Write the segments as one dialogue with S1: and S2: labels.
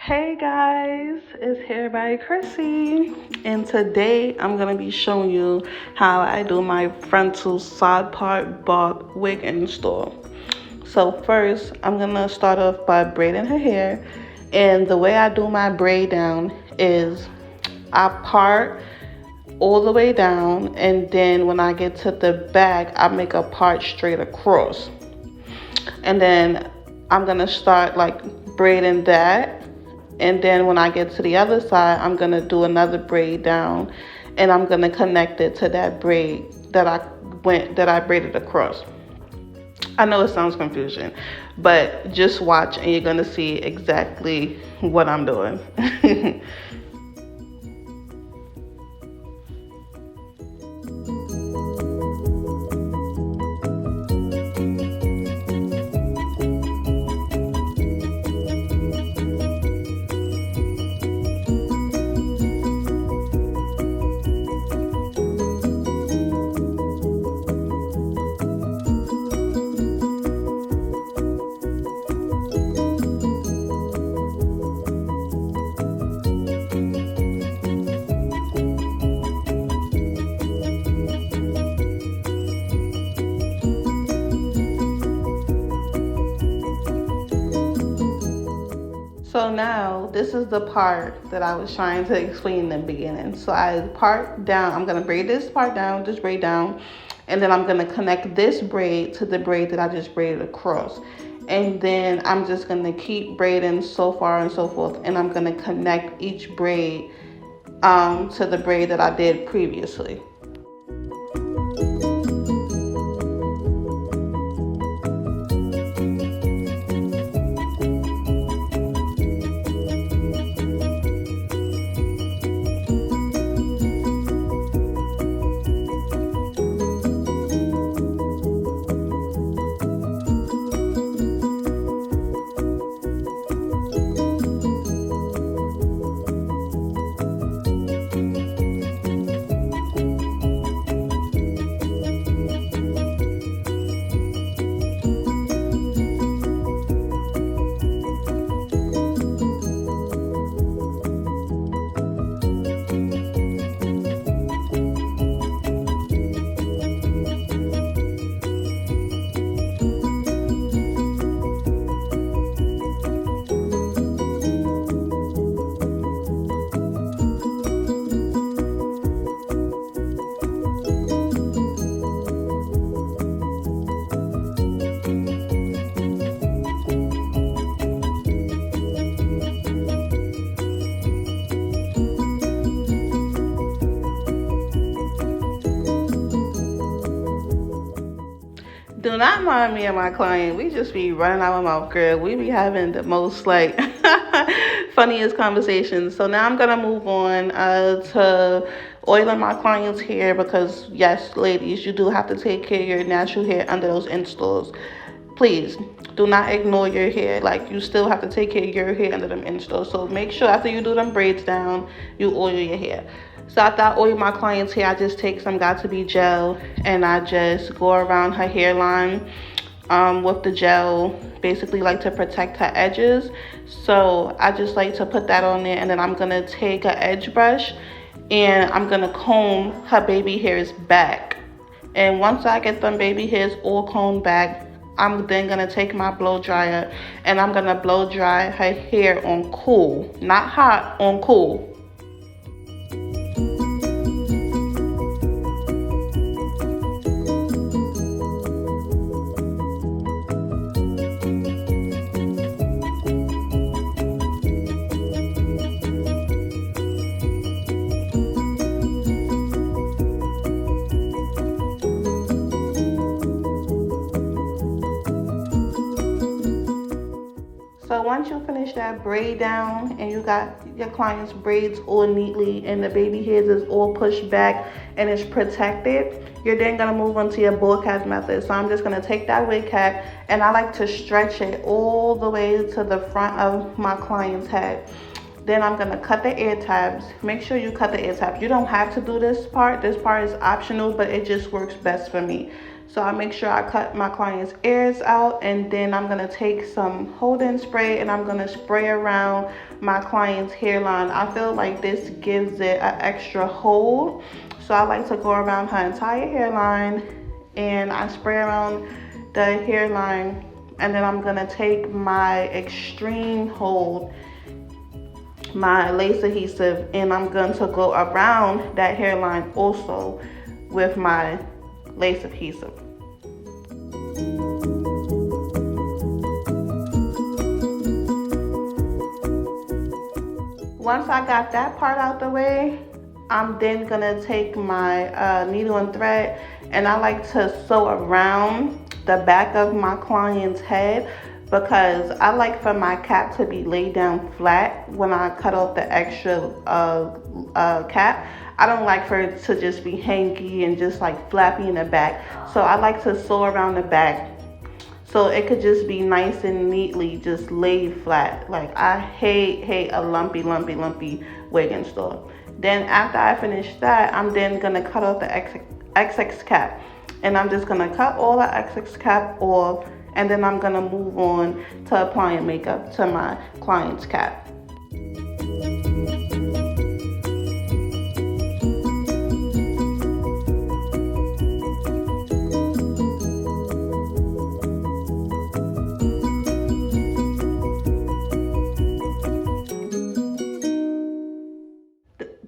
S1: Hey guys, it's here by Krissy, and today I'm gonna be showing you how I do my frontal side part bob wig install. So first, I'm gonna start off by braiding her hair, and the way I do my braid down is I part all the way down, and then when I get to the back, I make a part straight across, and then I'm gonna start like braiding that. And then when I get to the other side, I'm gonna do another braid down, and I'm gonna connect it to that braid that I braided across. I know it sounds confusing, but just watch and you're gonna see exactly what I'm doing. So now this is the part that I was trying to explain in the beginning. So I part down, I'm gonna braid this part down, this braid down, and then I'm gonna connect this braid to the braid that I just braided across. And then I'm just gonna keep braiding so far and so forth, and I'm gonna connect each braid to the braid that I did previously. Do not mind me and my client. We just be running our mouth, girl. We be having the most like funniest conversations. So now I'm gonna move on to oiling my client's hair, because yes, ladies, you do have to take care of your natural hair under those installs. Please do not ignore your hair. Like, you still have to take care of your hair under them installs. So make sure after you do them braids down, you oil your hair. So after I oil my client's hair, I just take some Got2b gel and I just go around her hairline with the gel, basically like to protect her edges. So I just like to put that on there, and then I'm gonna take an edge brush and I'm gonna comb her baby hairs back. And once I get them baby hairs all combed back, I'm then gonna take my blow dryer and I'm gonna blow dry her hair on cool, not hot, on cool. So once you finish that braid down and you got your client's braids all neatly and the baby hairs is all pushed back and it's protected, you're then gonna move on to your ball cap method. So I'm just gonna take that wig cap and I like to stretch it all the way to the front of my client's head. Then I'm gonna cut the ear tabs. Make sure you cut the ear tabs. You don't have to do this part. This part is optional, but it just works best for me. So I make sure I cut my client's ears out, and then I'm gonna take some hold-in spray and I'm gonna spray around my client's hairline. I feel like this gives it an extra hold. So I like to go around her entire hairline and I spray around the hairline, and then I'm gonna take my extreme hold, my lace adhesive, and I'm going to go around that hairline also with my lace adhesive. Once I got that part out the way, I'm then gonna take my needle and thread, and I like to sew around the back of my client's head because I like for my cap to be laid down flat when I cut off the extra cap. I don't like for it to just be hanky and just like flappy in the back. So I like to sew around the back so it could just be nice and neatly just laid flat. Like I hate a lumpy wig in store. Then after I finish that, I'm then gonna cut off the XX cap. And I'm just gonna cut all the XX cap off, and then I'm gonna move on to applying makeup to my client's cap.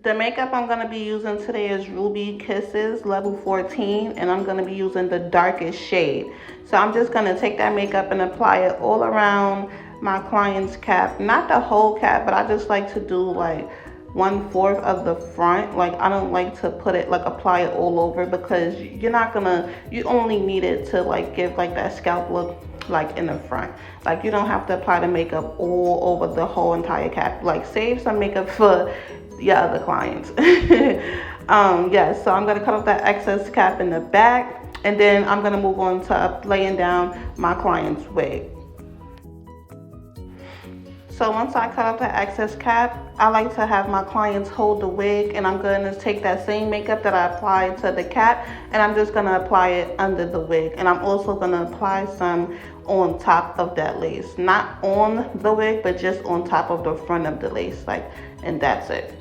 S1: The makeup I'm going to be using today is Ruby Kisses level 14, and I'm going to be using the darkest shade. So I'm just going to take that makeup and apply it all around my client's cap. Not the whole cap, but I just like to do like 1/4 of the front. Like I don't like to put it, like apply it all over, because you only need it to like give like that scalp look like in the front. Like you don't have to apply the makeup all over the whole entire cap. Like save some makeup for your other clients. Yes, so I'm gonna cut off that excess cap in the back, and then I'm gonna move on to laying down my client's wig. So once I cut off the excess cap, I like to have my clients hold the wig, and I'm gonna take that same makeup that I applied to the cap, and I'm just gonna apply it under the wig. And I'm also gonna apply some on top of that lace. Not on the wig, but just on top of the front of the lace, like, and that's it.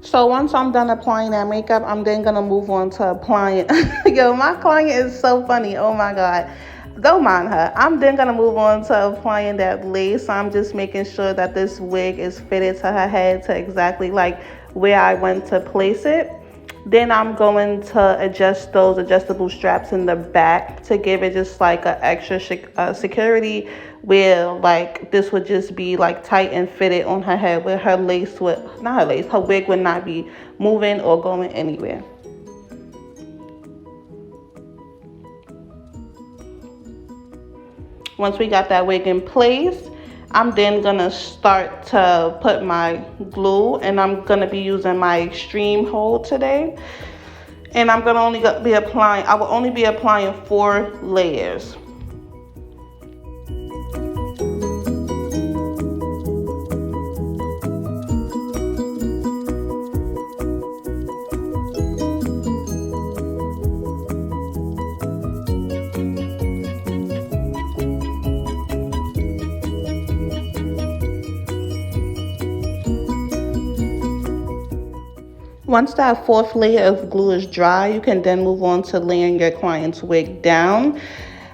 S1: So once I'm done applying that makeup, I'm then gonna move on to applying. Yo, my client is so funny. Oh my God. Don't mind her. I'm then gonna move on to applying that lace. So I'm just making sure that this wig is fitted to her head to exactly like where I went to place it. Then I'm going to adjust those adjustable straps in the back to give it just like an extra security, where like this would just be like tight and fitted on her head, where her lace would, not her lace, her wig would not be moving or going anywhere. Once we got that wig in place, I'm then gonna start to put my glue, and I'm gonna be using my extreme hold today. And I'm gonna I will only be applying 4 layers. Once that 4th layer of glue is dry, you can then move on to laying your client's wig down.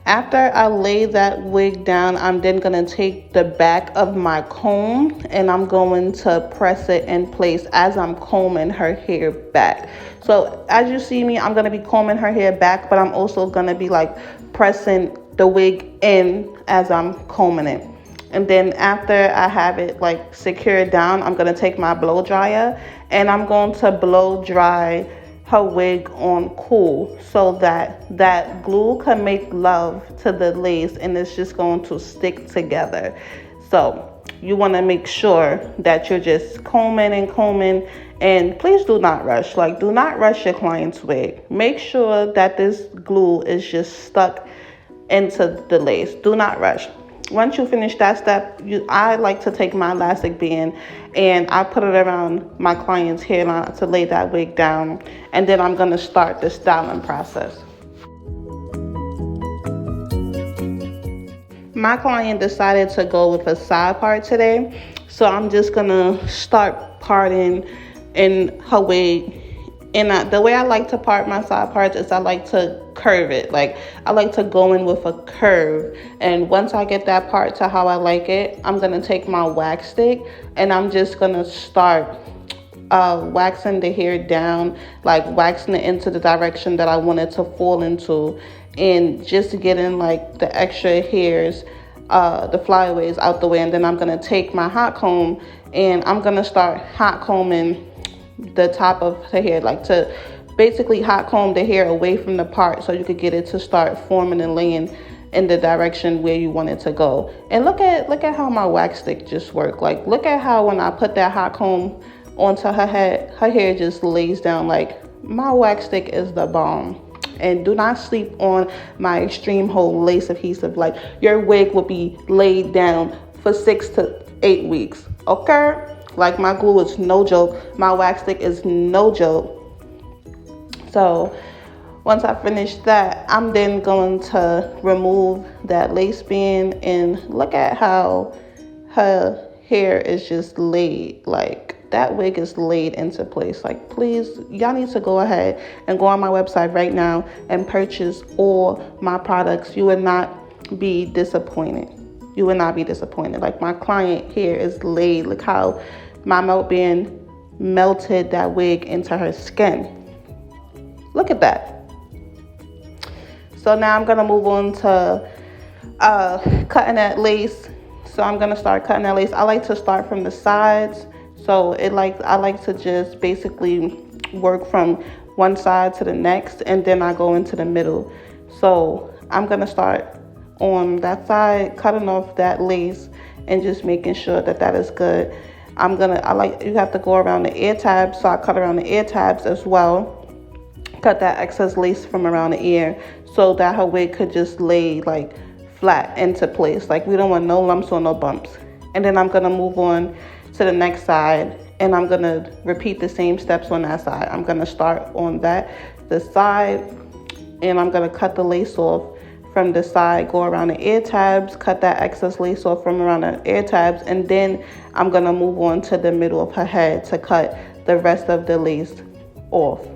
S1: After I lay that wig down, I'm then going to take the back of my comb and I'm going to press it in place as I'm combing her hair back. So as you see me, I'm going to be combing her hair back, but I'm also going to be like pressing the wig in as I'm combing it. And then after I have it like secured down, I'm going to take my blow dryer and I'm going to blow dry her wig on cool so that that glue can make love to the lace and it's just going to stick together. So you want to make sure that you're just combing and please do not rush. Like, do not rush your client's wig. Make sure that this glue is just stuck into the lace. Do not rush. once you finish that step, I like to take my elastic band and I put it around my client's hairline to lay that wig down, and then I'm going to start the styling process. My client decided to go with a side part today, so I'm just going to start parting in her wig. And the way I like to part my side parts is I like to curve it. Like, I like to go in with a curve. And once I get that part to how I like it, I'm going to take my wax stick and I'm just going to start waxing the hair down, like waxing it into the direction that I want it to fall into. And just getting like the extra hairs, the flyaways out the way. And then I'm going to take my hot comb and I'm going to start hot combing the top of the hair, like to basically hot comb the hair away from the part so you could get it to start forming and laying in the direction where you want it to go. And look at how my wax stick just worked. Like, look at how when I put that hot comb onto her head, her hair just lays down. Like, my wax stick is the bomb. And do not sleep on my extreme hold lace adhesive. Like, your wig will be laid down for 6 to 8 weeks, okay? Like, my glue is no joke. My wax stick is no joke. So once I finish that, I'm then going to remove that lace band and look at how her hair is just laid. Like, that wig is laid into place. Like, please, y'all need to go ahead and go on my website right now and purchase all my products. You would not be disappointed. You would not be disappointed. Like, my client hair is laid. Look how my melt band melted that wig into her skin. Look at that. So now I'm going to move on to cutting that lace. So I'm going to start cutting that lace. I like to start from the sides. So I like to just basically work from one side to the next, and then I go into the middle. So I'm going to start on that side, cutting off that lace and just making sure that that is good. You have to go around the ear tabs, so I cut around the ear tabs as well. Cut that excess lace from around the ear so that her wig could just lay like flat into place. Like, we don't want no lumps or no bumps. And then I'm going to move on to the next side, and I'm going to repeat the same steps on that side. I'm going to start on the side, and I'm going to cut the lace off from the side, go around the ear tabs, cut that excess lace off from around the ear tabs, and then I'm going to move on to the middle of her head to cut the rest of the lace off.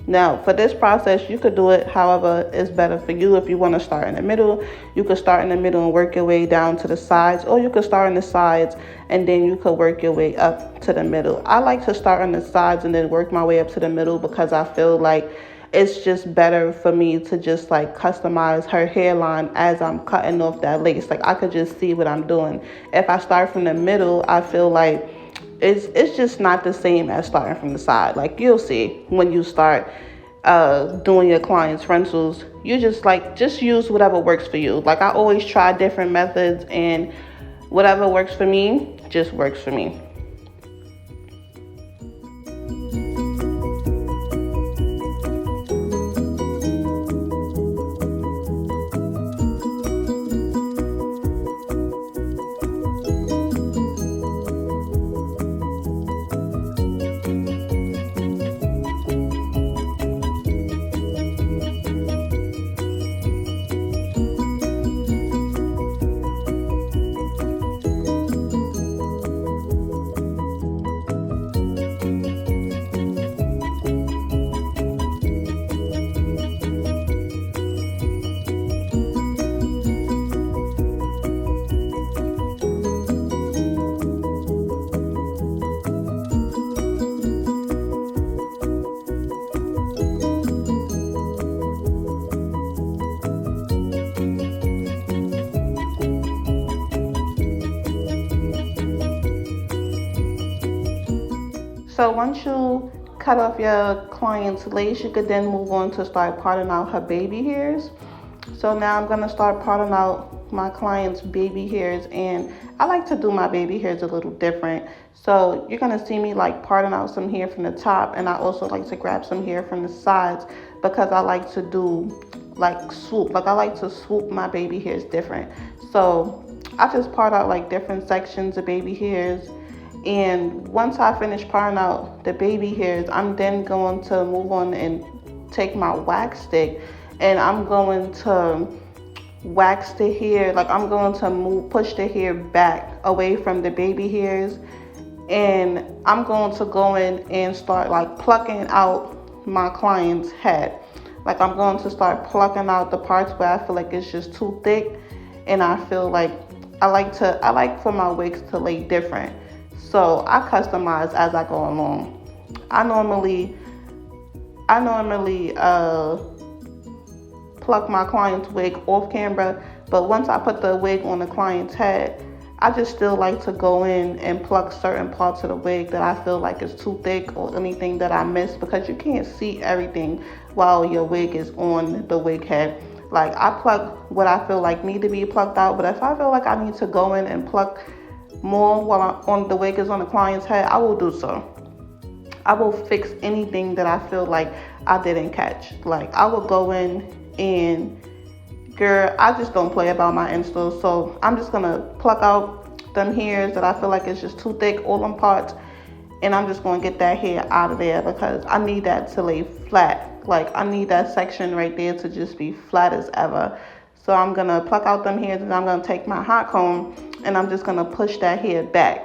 S1: Now, for this process, you could do it however is better for you. If you want to start in the middle, you could start in the middle and work your way down to the sides, or you could start on the sides and then you could work your way up to the middle. I like to start on the sides and then work my way up to the middle because I feel like it's just better for me to just like customize her hairline as I'm cutting off that lace. Like, I could just see what I'm doing. If I start from the middle, I feel like it's just not the same as starting from the side. Like, you'll see when you start doing your clients' frontals, you just use whatever works for you. Like, I always try different methods, and whatever works for me just works for me. So once you cut off your client's lace, you could then move on to start parting out her baby hairs. So now I'm gonna start parting out my clients' baby hairs, and I like to do my baby hairs a little different. So you're gonna see me like parting out some hair from the top, and I also like to grab some hair from the sides because I like to do like swoop. Like I like to swoop my baby hairs different. So I just part out like different sections of baby hairs. And once I finish parting out the baby hairs, I'm then going to move on and take my wax stick, and I'm going to wax the hair. Like I'm going to push the hair back away from the baby hairs, and I'm going to go in and start like plucking out my client's head. Like I'm going to start plucking out the parts where I feel like it's just too thick, and I feel like I like for my wigs to lay different. So I customize as I go along. I normally pluck my client's wig off camera, but once I put the wig on the client's head, I just still like to go in and pluck certain parts of the wig that I feel like is too thick or anything that I missed, because you can't see everything while your wig is on the wig head. Like I pluck what I feel like need to be plucked out, but if I feel like I need to go in and pluck more while the wig is on the client's head, I will do so. I will fix anything that I feel like I didn't catch. Like I will go in and, girl, I just don't play about my installs. So I'm just gonna pluck out them hairs that I feel like it's just too thick, all them parts, and I'm just gonna get that hair out of there because I need that to lay flat. Like I need that section right there to just be flat as ever. So I'm gonna pluck out them hairs, and I'm gonna take my hot comb and I'm just gonna push that hair back.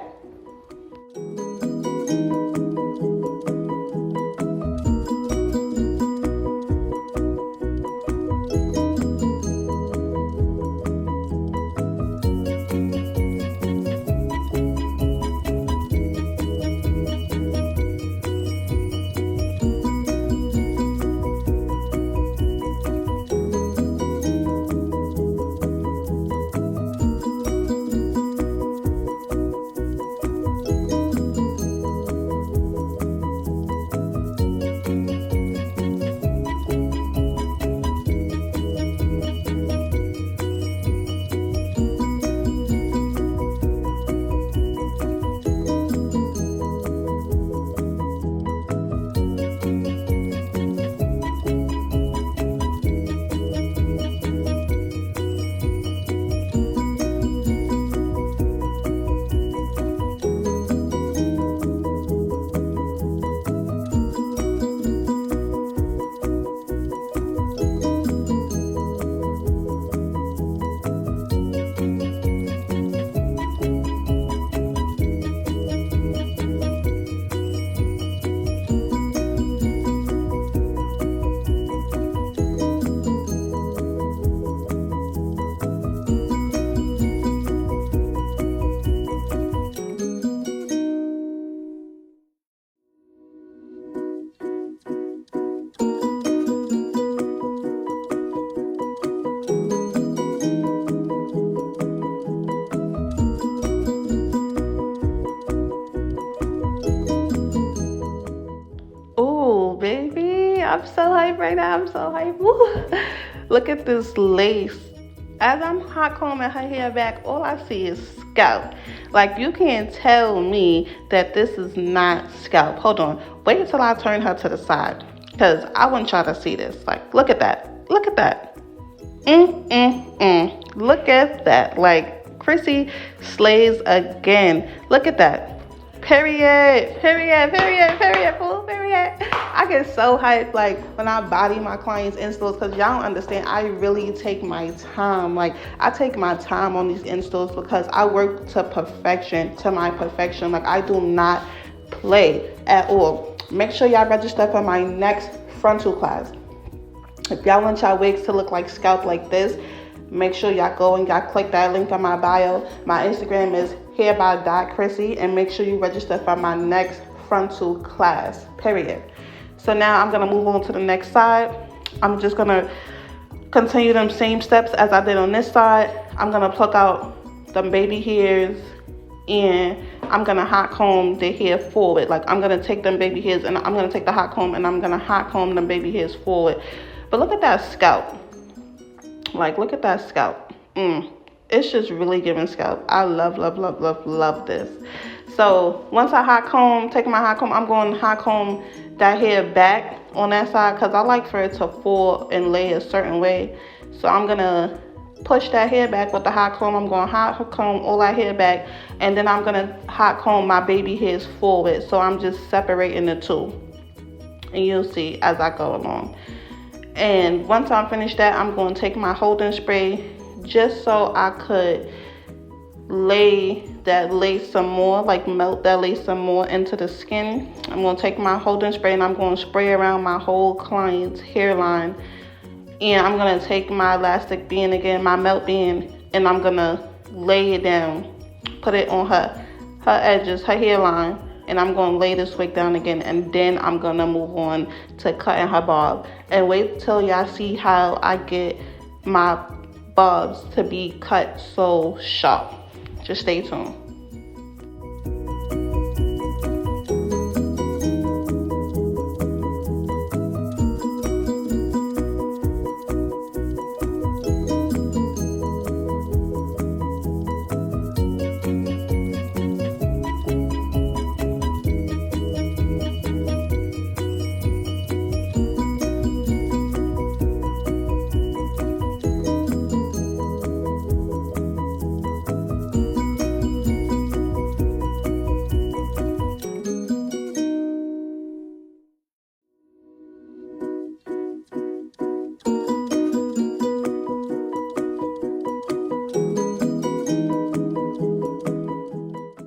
S1: Baby, I'm so hyped right now. I'm so hyped. Woo. Look at this lace. As I'm hot combing her hair back, all I see is scalp. Like, you can't tell me that this is not scalp. Hold on. Wait until I turn her to the side, because I want y'all to see this. Like, look at that. Look at that. Look at that. Like, Krissy slays again. Look at that. Period, fool, period. I get so hyped, like, when I body my clients' installs, because y'all don't understand, I really take my time. Like, I take my time on these installs because I work to my perfection. Like, I do not play at all. Make sure y'all register for my next frontal class. If y'all want y'all wigs to look like scalp like this, make sure y'all go and y'all click that link on my bio. My Instagram is hairby.Krissy, and make sure you register for my next frontal class, period. So now I'm gonna move on to the next side. I'm just gonna continue them same steps as I did on this side. I'm gonna pluck out them baby hairs, and I'm gonna hot comb the hair forward. Like, I'm gonna take them baby hairs and I'm gonna take the hot comb and I'm gonna hot comb them baby hairs forward. But look at that scalp. Like, look at that scalp. It's just really giving scalp. I love, love, love, love, love this. So once I hot comb, take my hot comb, I'm going to hot comb that hair back on that side because I like for it to fall and lay a certain way. So I'm going to push that hair back with the hot comb. I'm going to hot comb all that hair back, and then I'm going to hot comb my baby hairs forward. So I'm just separating the two, and you'll see as I go along. And once I'm finished that, I'm going to take my holding spray just so I could lay that lace some more, like melt that lace some more into the skin. I'm going to take my holding spray and I'm going to spray around my whole client's hairline. And I'm going to take my elastic band again, my melt band, and I'm going to lay it down, put it on her edges, her hairline, and I'm going to lay this wig down again, and then I'm going to move on to cutting her bob. And wait till y'all see how I get my bobs to be cut so sharp. Just stay tuned.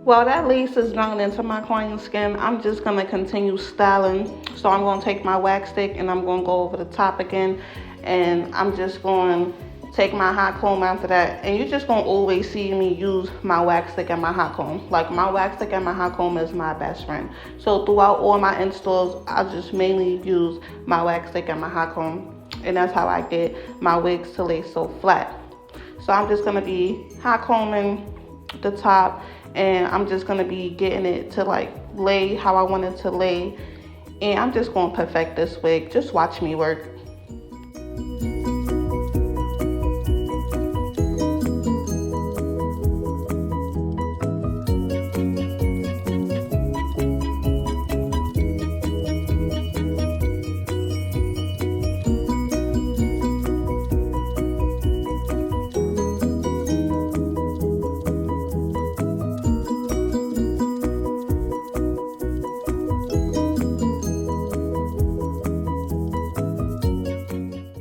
S1: While that lace is going into my client's skin, I'm just going to continue styling. So I'm going to take my wax stick and I'm going to go over the top again. And I'm just going to take my hot comb after that. And you're just going to always see me use my wax stick and my hot comb. Like, my wax stick and my hot comb is my best friend. So throughout all my installs, I just mainly use my wax stick and my hot comb. And that's how I get my wigs to lay so flat. So I'm just going to be hot combing the top, and I'm just going to be getting it to like lay how I want it to lay. And I'm just going to perfect this wig. Just watch me work.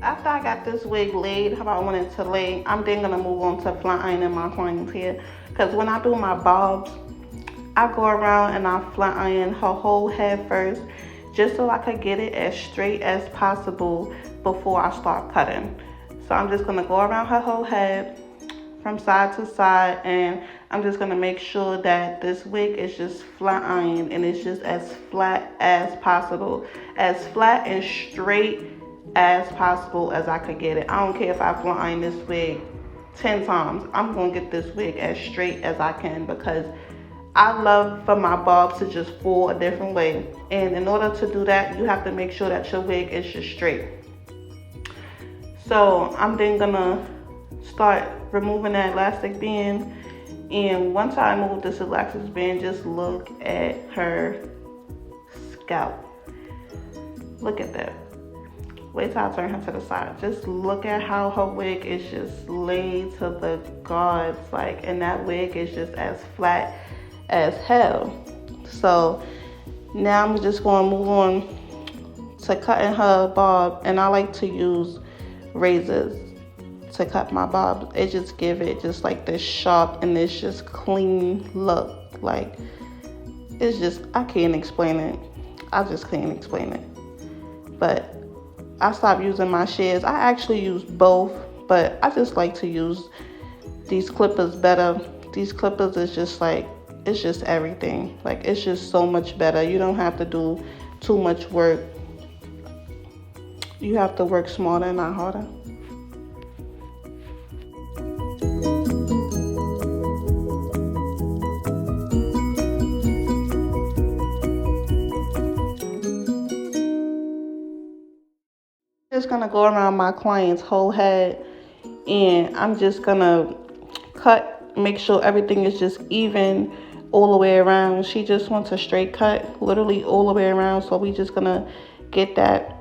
S1: After I got this wig laid how I want it to lay, I'm then gonna move on to flat ironing my client's hair. Because when I do my bobs, I go around and I flat iron her whole head first, just so I could get it as straight as possible before I start cutting. So I'm just gonna go around her whole head from side to side, and I'm just gonna make sure that this wig is just flat ironed and it's just as flat as possible, as flat and straight as possible as I could get it. I don't care if I flat iron this wig 10 times. I'm gonna get this wig as straight as I can, because I love for my bobs to just fall a different way. And in order to do that, you have to make sure that your wig is just straight. So I'm then gonna start removing that elastic band. And once I remove this elastic band, just look at her scalp. Look at that. Wait till I turn her to the side. Just look at how her wig is just laid to the gods. Like, and that wig is just as flat as hell. So now I'm just going to move on to cutting her bob. And I like to use razors to cut my bob. It just give it just like this sharp and this just clean look. Like, it's just, I can't explain it. I just can't explain it. But I stopped using my shears. I actually use both, but I just like to use these clippers better. These clippers is just like, it's just everything. Like, it's just so much better. You don't have to do too much work. You have to work smarter, not harder. Just gonna go around my client's whole head, And I'm just gonna cut, make sure everything is just even all the way around. She just wants a straight cut, literally all the way around. So we just gonna get that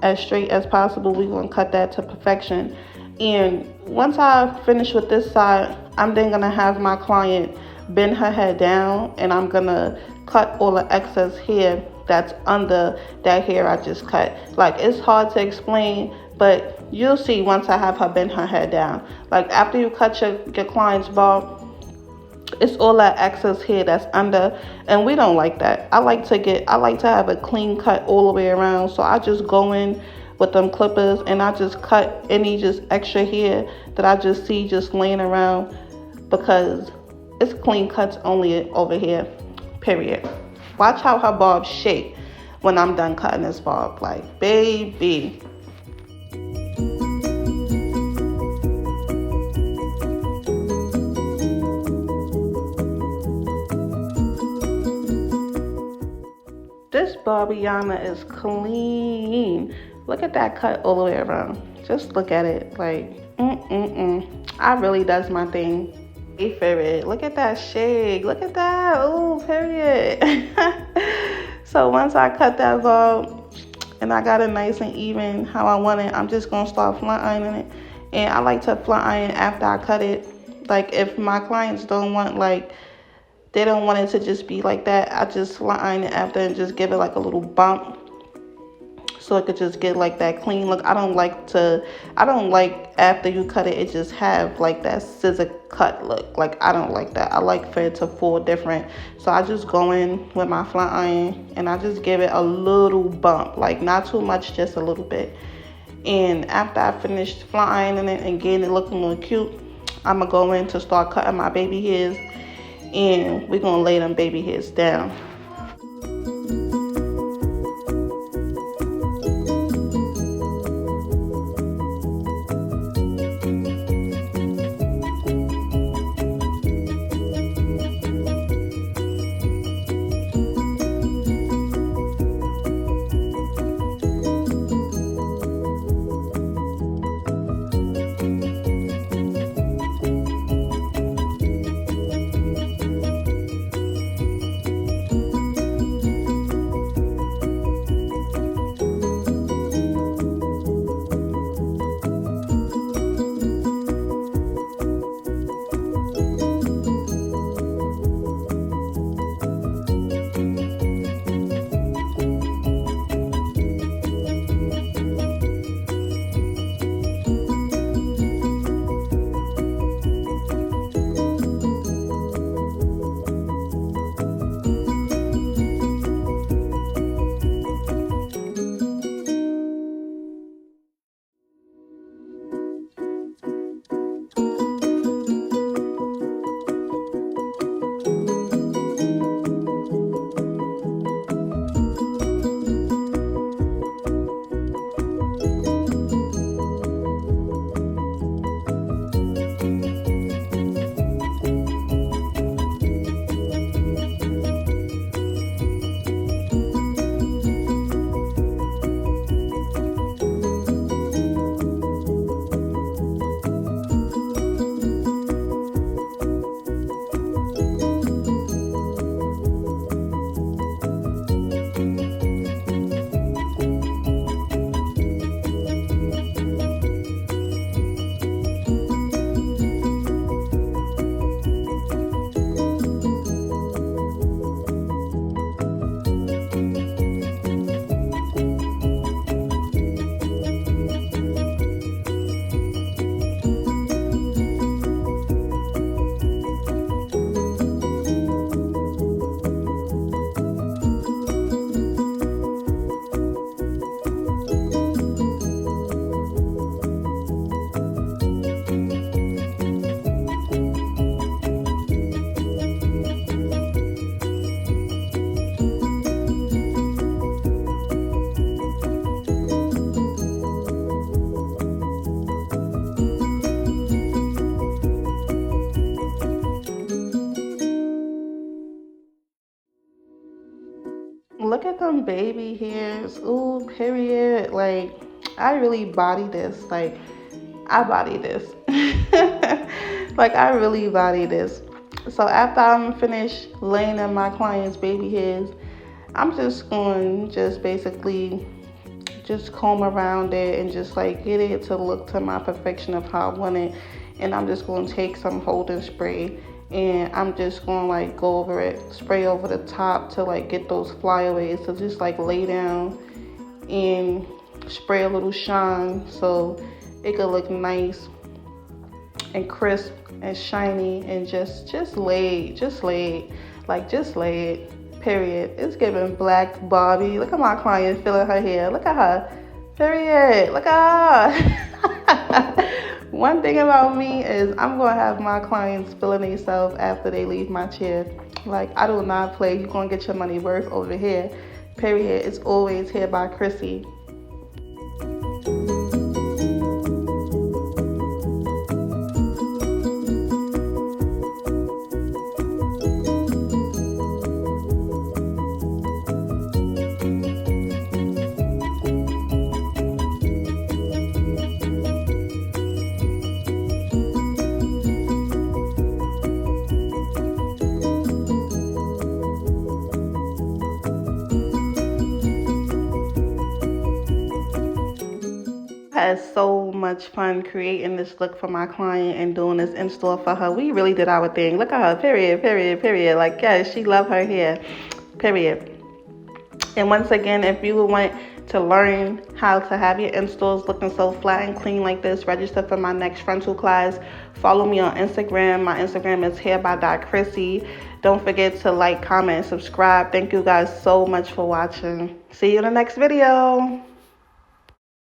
S1: as straight as possible. We're gonna cut that to perfection. And once I finish with this side, I'm then gonna have my client bend her head down, and I'm gonna cut all the excess hair that's under that hair I just cut. Like, it's hard to explain, but you'll see once I have her bend her head down. Like, after you cut your client's bob, it's all that excess hair that's under, and we don't like that. I like to have a clean cut all the way around. So I just go in with them clippers and I just cut any just extra hair that I just see just laying around, because it's clean cuts only over here, period. Watch how her bob shake when I'm done cutting this bob. Like, baby. This Barbiana is clean. Look at that cut all the way around. Just look at it. Like, I really does my thing. A favorite. Look at that shake. Look at that. Oh, period. So once I cut that bob and I got it nice and even how I want it, I'm just going to start flat ironing it. And I like to flat iron after I cut it. Like, if my clients don't want, like, they don't want it to just be like that, I just flat iron it after and just give it like a little bump, so it could just get like that clean look. I don't like after you cut it, it just have like that scissor cut look. Like, I don't like that. I like for it to fall different. So I just go in with my flat iron and I just give it a little bump, like not too much, just a little bit. And after I finished flat ironing it and getting it looking a little cute, I'm gonna go in to start cutting my baby hairs, and we're gonna lay them baby hairs down. Look at them baby hairs. Ooh, period. Like, I really body this. Like, I body this. Like, I really body this. So after I'm finished laying in my client's baby hairs, I'm just going to just basically just comb around it and just like get it to look to my perfection of how I want it. And I'm just going to take some holding spray and I'm just going to like go over it, spray over the top to like get those flyaways. So just like lay down and spray a little shine so it could look nice and crisp and shiny and just lay it, like just lay it, period. It's giving Black Barbie. Look at my client feeling her hair. Look at her, period. Look at her. One thing about me is I'm gonna have my clients feeling themselves after they leave my chair. Like, I do not play. You're gonna get your money worth over here, period. It's always here by Krissy. Had so much fun creating this look for my client and doing this install for her. We really did our thing. Look at her, period. Like, yes, she loved her hair, period. And once again, if you want to learn how to have your installs looking so flat and clean like this, register for my next frontal class. Follow me on Instagram. My Instagram is hairby.Krissy. Don't forget to like, comment, and subscribe. Thank you guys so much for watching. See you in the next video.